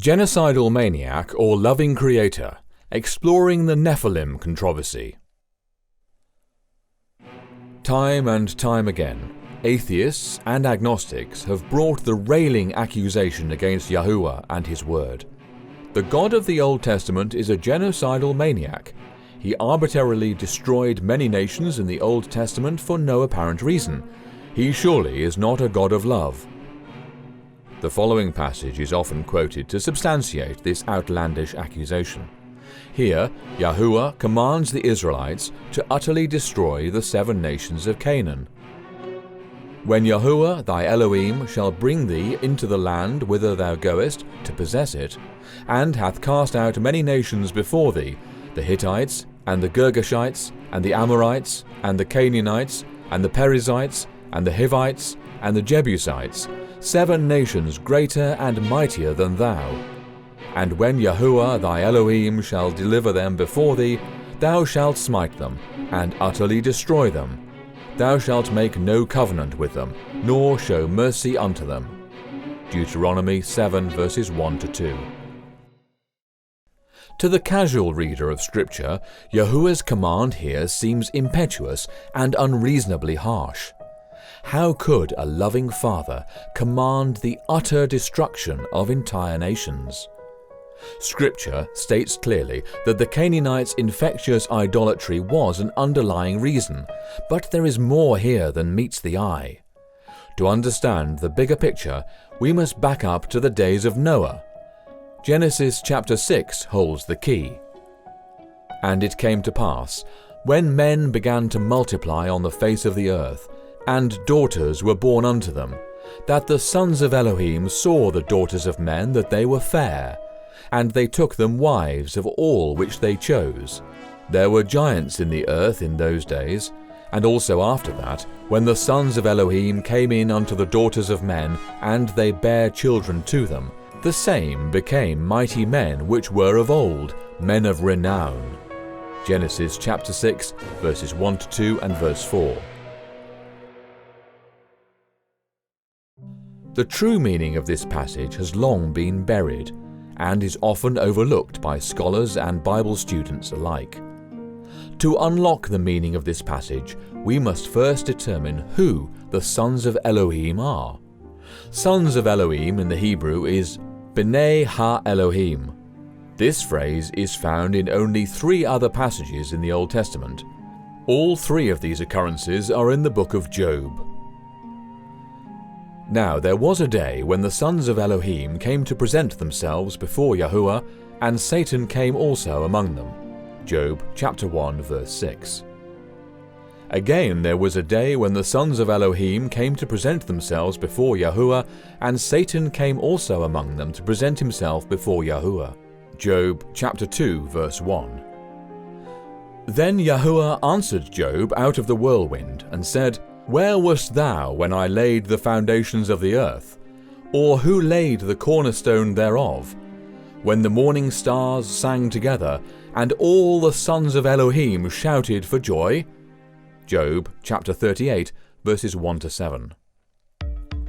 Genocidal Maniac or Loving Creator, exploring the Nephilim controversy. Time and time again, atheists and agnostics have brought the railing accusation against Yahuwah and his word. The God of the Old Testament is a genocidal maniac. He arbitrarily destroyed many nations in the Old Testament for no apparent reason. He surely is not a God of love. The following passage is often quoted to substantiate this outlandish accusation. Here, Yahuwah commands the Israelites to utterly destroy the 7 nations of Canaan. When Yahuwah thy Elohim shall bring thee into the land whither thou goest to possess it, and hath cast out many nations before thee, the Hittites, and the Girgashites, and the Amorites, and the Canaanites, and the Perizzites, and the Hivites, and the Jebusites, 7 nations greater and mightier than thou. And when Yahuwah thy Elohim shall deliver them before thee, thou shalt smite them, and utterly destroy them. Thou shalt make no covenant with them, nor show mercy unto them. Deuteronomy 7 verses 1-2. To the casual reader of Scripture, Yahuwah's command here seems impetuous and unreasonably harsh. How could a loving father command the utter destruction of entire nations? Scripture states clearly that the Canaanites' infectious idolatry was an underlying reason, but there is more here than meets the eye. To understand the bigger picture, we must back up to the days of Noah. Genesis chapter 6 holds the key. And it came to pass, when men began to multiply on the face of the earth, and daughters were born unto them, that the sons of Elohim saw the daughters of men that they were fair, and they took them wives of all which they chose. There were giants in the earth in those days, and also after that, when the sons of Elohim came in unto the daughters of men, and they bare children to them, the same became mighty men which were of old, men of renown. Genesis chapter 6, verses 1-2 and verse 4. The true meaning of this passage has long been buried, and is often overlooked by scholars and Bible students alike. To unlock the meaning of this passage, we must first determine who the sons of Elohim are. Sons of Elohim in the Hebrew is B'nai Ha-Elohim. This phrase is found in only 3 other passages in the Old Testament. All 3 of these occurrences are in the book of Job. Now there was a day when the sons of Elohim came to present themselves before Yahuwah, and Satan came also among them. Job chapter 1 verse 6. Again there was a day when the sons of Elohim came to present themselves before Yahuwah, and Satan came also among them to present himself before Yahuwah. Job chapter 2 verse 1. Then Yahuwah answered Job out of the whirlwind, and said, Where wast thou when I laid the foundations of the earth? Or who laid the cornerstone thereof? When the morning stars sang together, and all the sons of Elohim shouted for joy? Job chapter 38 verses 1-7.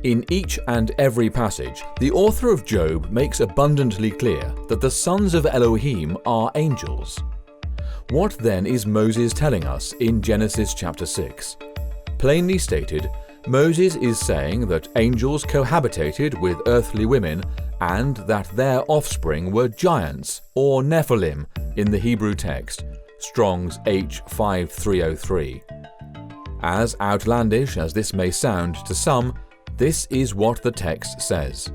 In each and every passage, the author of Job makes abundantly clear that the sons of Elohim are angels. What then is Moses telling us in Genesis chapter 6? Plainly stated, Moses is saying that angels cohabitated with earthly women, and that their offspring were giants, or Nephilim, in the Hebrew text, Strong's H5303. As outlandish as this may sound to some, this is what the text says.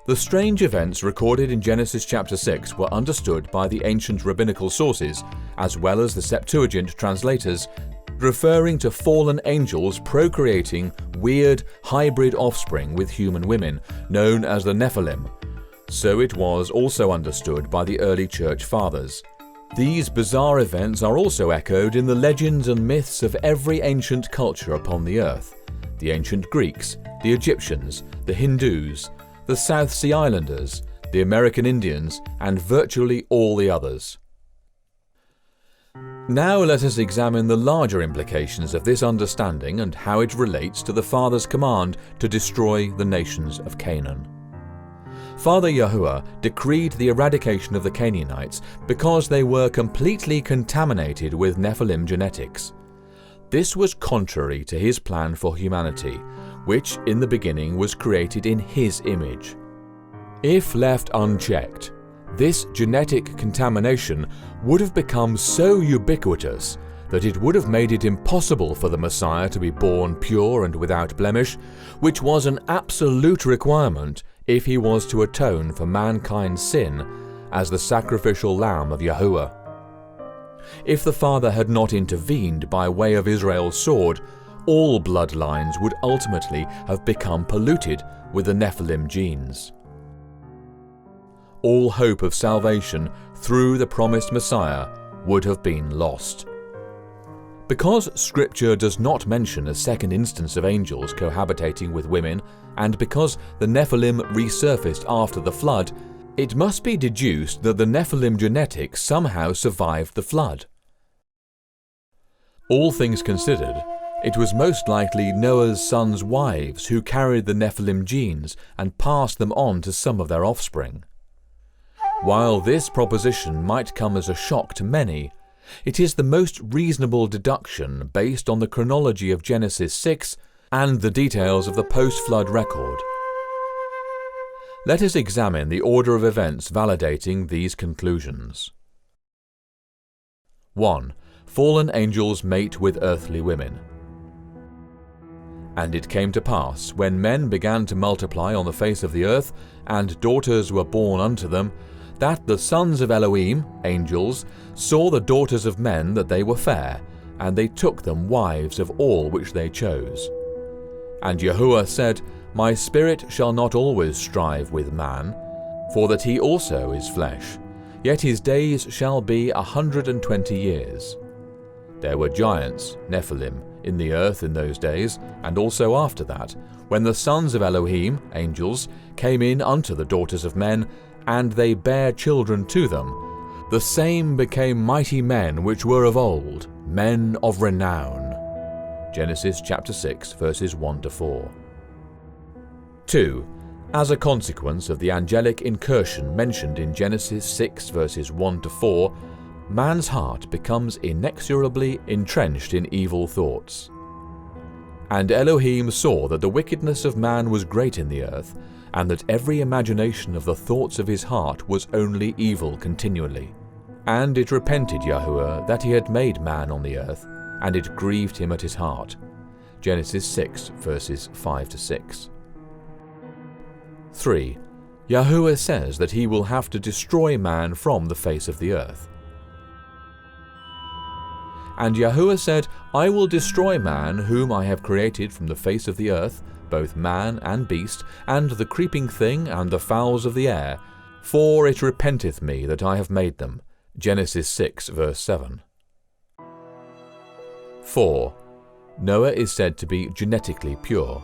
The strange events recorded in Genesis chapter 6 were understood by the ancient rabbinical sources, as well as the Septuagint translators, referring to fallen angels procreating weird hybrid offspring with human women, known as the Nephilim. So it was also understood by the early church fathers. These bizarre events are also echoed in the legends and myths of every ancient culture upon the earth: the ancient Greeks, the Egyptians, the Hindus, the South Sea Islanders, the American Indians, and virtually all the others. Now let us examine the larger implications of this understanding and how it relates to the Father's command to destroy the nations of Canaan. Father Yahuwah decreed the eradication of the Canaanites because they were completely contaminated with Nephilim genetics. This was contrary to his plan for humanity, which in the beginning was created in his image. If left unchecked, this genetic contamination would have become so ubiquitous that it would have made it impossible for the Messiah to be born pure and without blemish, which was an absolute requirement if he was to atone for mankind's sin as the sacrificial lamb of Yahuwah. If the Father had not intervened by way of Israel's sword, all bloodlines would ultimately have become polluted with the Nephilim genes. All hope of salvation through the promised Messiah would have been lost. Because Scripture does not mention a second instance of angels cohabitating with women, and because the Nephilim resurfaced after the flood, it must be deduced that the Nephilim genetics somehow survived the flood. All things considered, it was most likely Noah's sons' wives who carried the Nephilim genes and passed them on to some of their offspring. While this proposition might come as a shock to many, it is the most reasonable deduction based on the chronology of Genesis 6 and the details of the post-flood record. Let us examine the order of events validating these conclusions. 1. Fallen angels mate with earthly women. And it came to pass, when men began to multiply on the face of the earth, and daughters were born unto them, that the sons of Elohim, angels, saw the daughters of men that they were fair, and they took them wives of all which they chose. And Yahuwah said, My spirit shall not always strive with man, for that he also is flesh, yet his days shall be 120 years. There were giants, Nephilim, in the earth in those days, and also after that, when the sons of Elohim, angels, came in unto the daughters of men, and they bare children to them. The same became mighty men which were of old, men of renown. Genesis chapter 6, verses 1-4. 2. As a consequence of the angelic incursion mentioned in Genesis 6, verses 1-4, man's heart becomes inexorably entrenched in evil thoughts. And Elohim saw that the wickedness of man was great in the earth, and that every imagination of the thoughts of his heart was only evil continually. And it repented Yahuwah that he had made man on the earth, and it grieved him at his heart. Genesis 6, verses 5-6. 3. Yahuwah says that he will have to destroy man from the face of the earth. And Yahuwah said, I will destroy man whom I have created from the face of the earth, both man and beast, and the creeping thing and the fowls of the air, for it repenteth me that I have made them. Genesis 6, verse 7. 4. Noah is said to be genetically pure.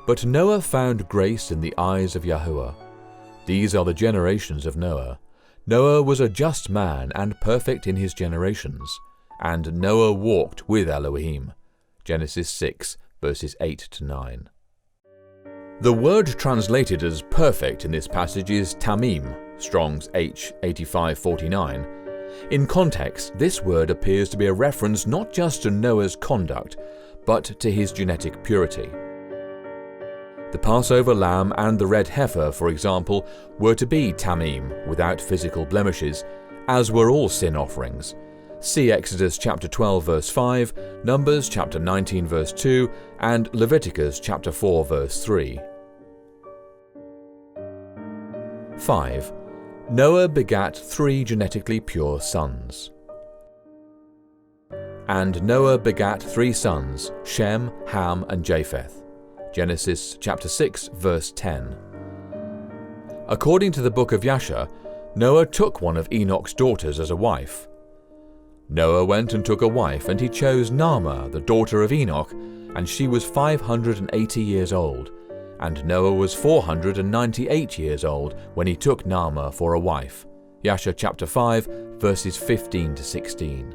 But Noah found grace in the eyes of Yahuwah. These are the generations of Noah. Noah was a just man and perfect in his generations. And Noah walked with Elohim. Genesis 6, verses 8-9. The word translated as perfect in this passage is tamim, Strong's H 8549. In context, this word appears to be a reference not just to Noah's conduct, but to his genetic purity. The Passover lamb and the red heifer, for example, were to be tamim, without physical blemishes, as were all sin offerings. See Exodus chapter 12 verse 5, Numbers chapter 19 verse 2, and Leviticus chapter 4 verse 3. 5. Noah begat 3 genetically pure sons. And Noah begat 3 sons, Shem, Ham, and Japheth. Genesis chapter 6 verse 10. According to the book of Yasher, Noah took one of Enoch's daughters as a wife. Noah went and took a wife, and he chose Naamah, the daughter of Enoch, and she was 580 years old, and Noah was 498 years old when he took Naamah for a wife. Yasher chapter 5, verses 15-16.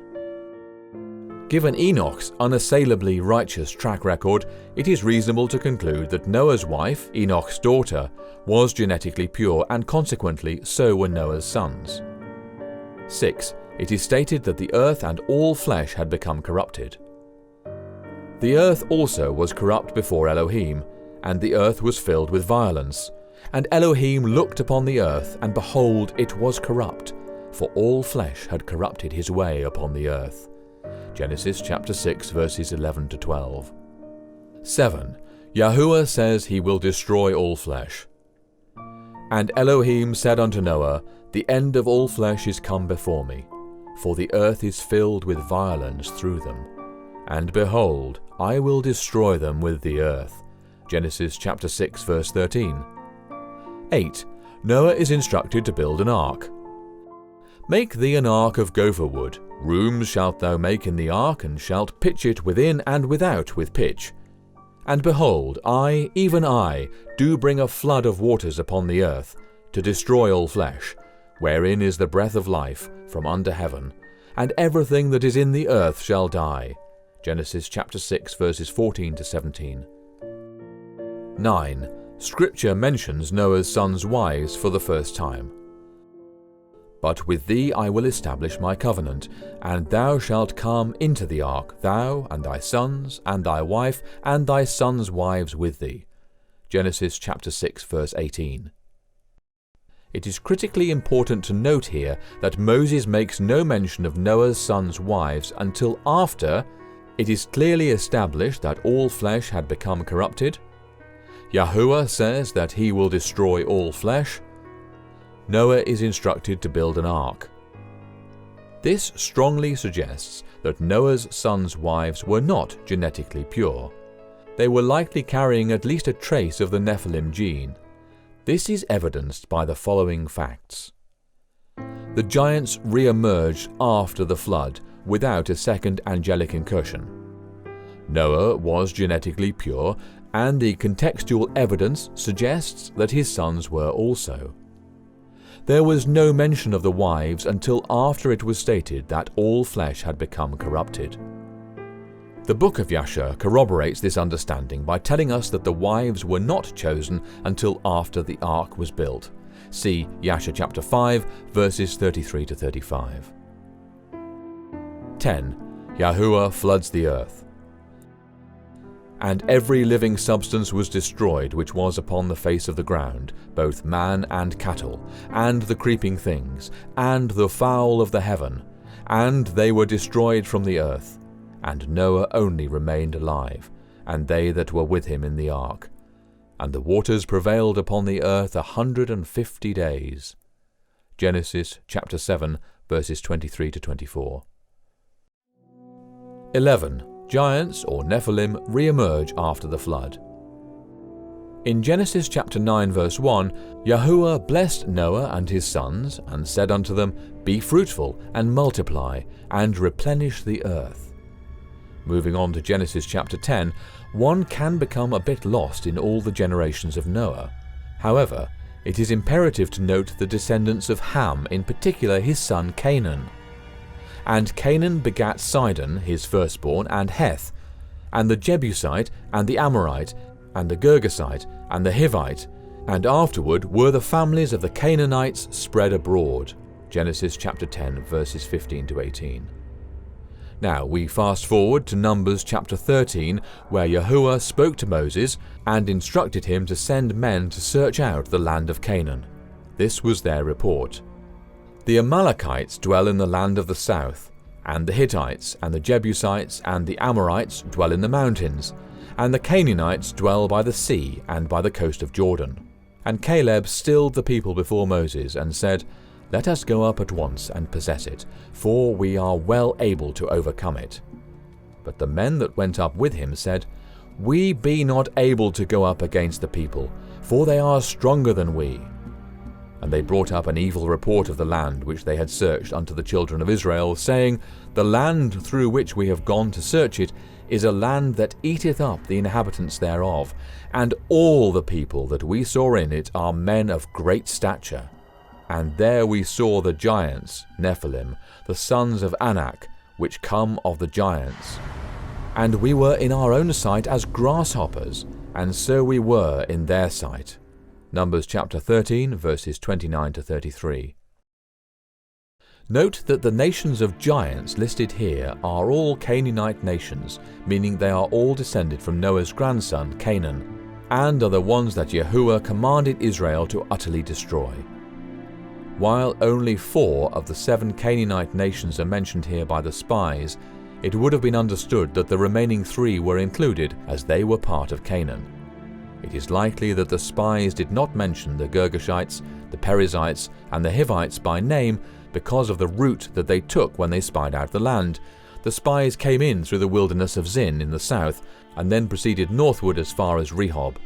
Given Enoch's unassailably righteous track record, it is reasonable to conclude that Noah's wife, Enoch's daughter, was genetically pure, and consequently so were Noah's sons. 6. It is stated that the earth and all flesh had become corrupted. The earth also was corrupt before Elohim, and the earth was filled with violence. And Elohim looked upon the earth, and behold, it was corrupt, for all flesh had corrupted his way upon the earth. Genesis chapter 6 verses 11 to 12. 7. Yahuwah says he will destroy all flesh. And Elohim said unto Noah, The end of all flesh is come before me, for the earth is filled with violence through them. And behold, I will destroy them with the earth. Genesis chapter 6 verse 13. 8. Noah is instructed to build an ark. Make thee an ark of gopher wood. Rooms shalt thou make in the ark, and shalt pitch it within and without with pitch. And behold, I, even I, do bring a flood of waters upon the earth, to destroy all flesh, wherein is the breath of life from under heaven, and everything that is in the earth shall die. Genesis chapter 6 verses 14 to 17. 9. Scripture mentions Noah's sons' wives for the first time. But with thee I will establish my covenant, and thou shalt come into the ark, thou, and thy sons, and thy wife, and thy sons' wives with thee. Genesis chapter 6 verse 18. It is critically important to note here that Moses makes no mention of Noah's sons' wives until after it is clearly established that all flesh had become corrupted. Yahuwah says that he will destroy all flesh. Noah is instructed to build an ark. This strongly suggests that Noah's sons' wives were not genetically pure. They were likely carrying at least a trace of the Nephilim gene. This is evidenced by the following facts. The giants re-emerged after the flood without a second angelic incursion. Noah was genetically pure, and the contextual evidence suggests that his sons were also. There was no mention of the wives until after it was stated that all flesh had become corrupted. The book of Yasher corroborates this understanding by telling us that the wives were not chosen until after the ark was built. See Yasher chapter 5 verses 33 to 35. 10. Yahuwah floods the earth. And every living substance was destroyed which was upon the face of the ground, both man and cattle, and the creeping things, and the fowl of the heaven, and they were destroyed from the earth. And Noah only remained alive, and they that were with him in the ark. And the waters prevailed upon the earth 150 days. Genesis chapter 7 verses 23 to 24. 11. Giants or Nephilim re-emerge after the flood. In Genesis chapter 9 verse 1, Yahuwah blessed Noah and his sons, and said unto them, Be fruitful, and multiply, and replenish the earth. Moving on to Genesis chapter 10, one can become a bit lost in all the generations of Noah. However, it is imperative to note the descendants of Ham, in particular his son Canaan. And Canaan begat Sidon, his firstborn, and Heth, and the Jebusite, and the Amorite, and the Girgasite, and the Hivite, and afterward were the families of the Canaanites spread abroad. Genesis chapter 10 verses 15 to 18. Now we fast forward to Numbers chapter 13, where Yahuwah spoke to Moses and instructed him to send men to search out the land of Canaan. This was their report. The Amalekites dwell in the land of the south, and the Hittites, and the Jebusites, and the Amorites dwell in the mountains, and the Canaanites dwell by the sea and by the coast of Jordan. And Caleb stilled the people before Moses, and said, Let us go up at once and possess it, for we are well able to overcome it. But the men that went up with him said, We be not able to go up against the people, for they are stronger than we. And they brought up an evil report of the land which they had searched unto the children of Israel, saying, The land through which we have gone to search it is a land that eateth up the inhabitants thereof, and all the people that we saw in it are men of great stature. And there we saw the giants, Nephilim, the sons of Anak, which come of the giants. And we were in our own sight as grasshoppers, and so we were in their sight. Numbers chapter 13, verses 29 to 33. Note that the nations of giants listed here are all Canaanite nations, meaning they are all descended from Noah's grandson, Canaan, and are the ones that Yahuwah commanded Israel to utterly destroy. While only 4 of the 7 Canaanite nations are mentioned here by the spies, it would have been understood that the remaining 3 were included as they were part of Canaan. It is likely that the spies did not mention the Girgashites, the Perizzites, and the Hivites by name because of the route that they took when they spied out the land. The spies came in through the wilderness of Zin in the south, and then proceeded northward as far as Rehob.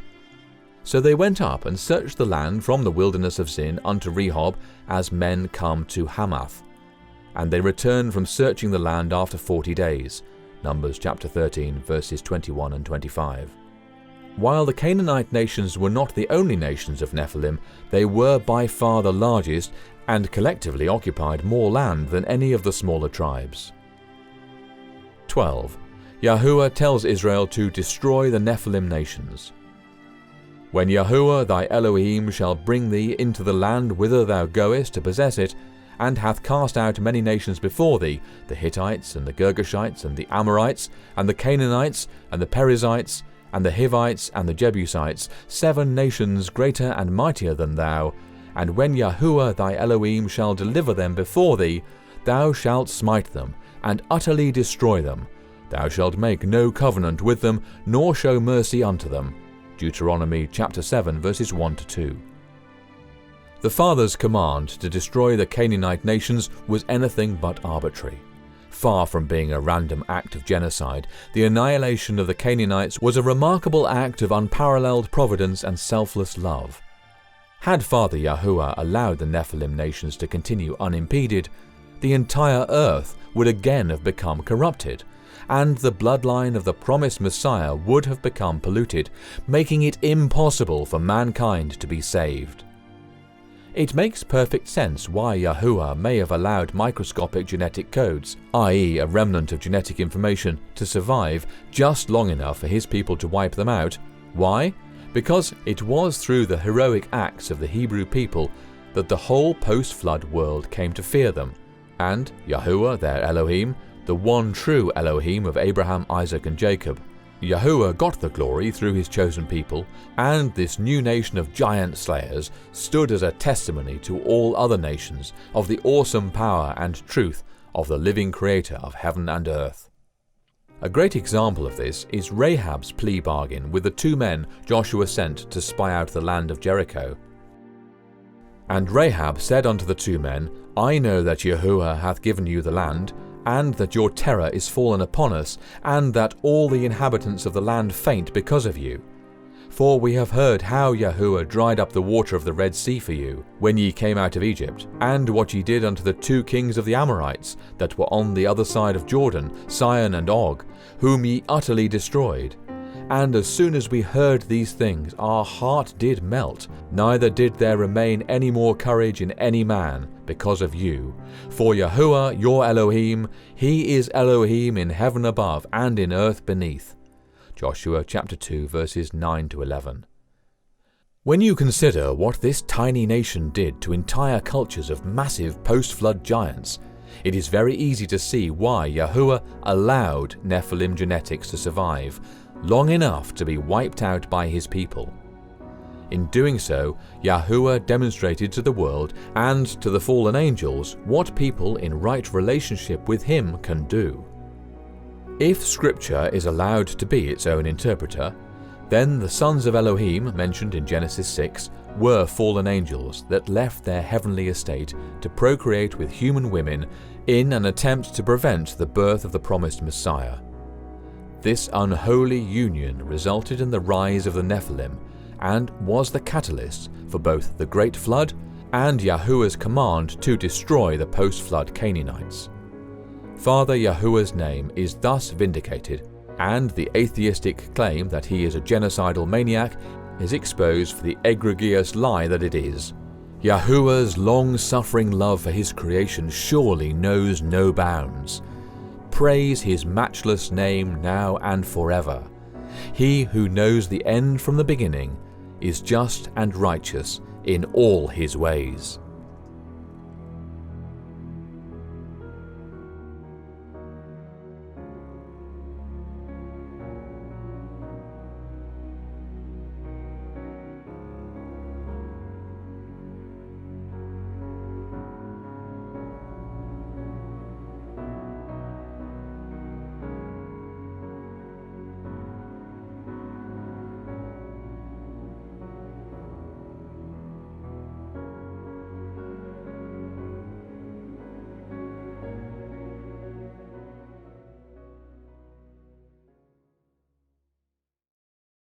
So they went up and searched the land from the wilderness of Zin unto Rehob, as men come to Hamath. And they returned from searching the land after 40 days. Numbers chapter 13, verses 21 and 25. While the Canaanite nations were not the only nations of Nephilim, they were by far the largest and collectively occupied more land than any of the smaller tribes. 12. Yahuwah tells Israel to destroy the Nephilim nations. When Yahuwah thy Elohim shall bring thee into the land whither thou goest to possess it, and hath cast out many nations before thee, the Hittites, and the Girgashites, and the Amorites, and the Canaanites, and the Perizzites, and the Hivites, and the Jebusites, 7 nations greater and mightier than thou, and when Yahuwah thy Elohim shall deliver them before thee, thou shalt smite them, and utterly destroy them. Thou shalt make no covenant with them, nor show mercy unto them. Deuteronomy chapter 7, verses 1 to 2. The Father's command to destroy the Canaanite nations was anything but arbitrary. Far from being a random act of genocide, the annihilation of the Canaanites was a remarkable act of unparalleled providence and selfless love. Had Father Yahuwah allowed the Nephilim nations to continue unimpeded, the entire earth would again have become corrupted, and the bloodline of the promised Messiah would have become polluted, making it impossible for mankind to be saved. It makes perfect sense why Yahuwah may have allowed microscopic genetic codes, i.e. a remnant of genetic information, to survive just long enough for his people to wipe them out. Why? Because it was through the heroic acts of the Hebrew people that the whole post-flood world came to fear them, and Yahuwah their Elohim, the one true Elohim of Abraham, Isaac and Jacob. Yahuwah got the glory through his chosen people, and this new nation of giant slayers stood as a testimony to all other nations of the awesome power and truth of the living Creator of heaven and earth. A great example of this is Rahab's plea bargain with the 2 men Joshua sent to spy out the land of Jericho. And Rahab said unto the 2 men, I know that Yahuwah hath given you the land, and that your terror is fallen upon us, and that all the inhabitants of the land faint because of you. For we have heard how Yahuwah dried up the water of the Red Sea for you, when ye came out of Egypt, and what ye did unto the 2 kings of the Amorites, that were on the other side of Jordan, Sihon and Og, whom ye utterly destroyed. And as soon as we heard these things, our heart did melt, neither did there remain any more courage in any man, because of you. For Yahuwah your Elohim, he is Elohim in heaven above and in earth beneath. Joshua chapter 2, verses 9 to 11. When you consider what this tiny nation did to entire cultures of massive post-flood giants, it is very easy to see why Yahuwah allowed Nephilim genetics to survive long enough to be wiped out by his people. In doing so, Yahuwah demonstrated to the world and to the fallen angels what people in right relationship with him can do. If Scripture is allowed to be its own interpreter, then the sons of Elohim mentioned in Genesis 6 were fallen angels that left their heavenly estate to procreate with human women in an attempt to prevent the birth of the promised Messiah. This unholy union resulted in the rise of the Nephilim and was the catalyst for both the Great Flood and Yahuwah's command to destroy the post-flood Canaanites. Father Yahuwah's name is thus vindicated, and the atheistic claim that he is a genocidal maniac is exposed for the egregious lie that it is. Yahuwah's long-suffering love for his creation surely knows no bounds. praise his matchless name now and forever. He who knows the end from the beginning is just and righteous in all his ways.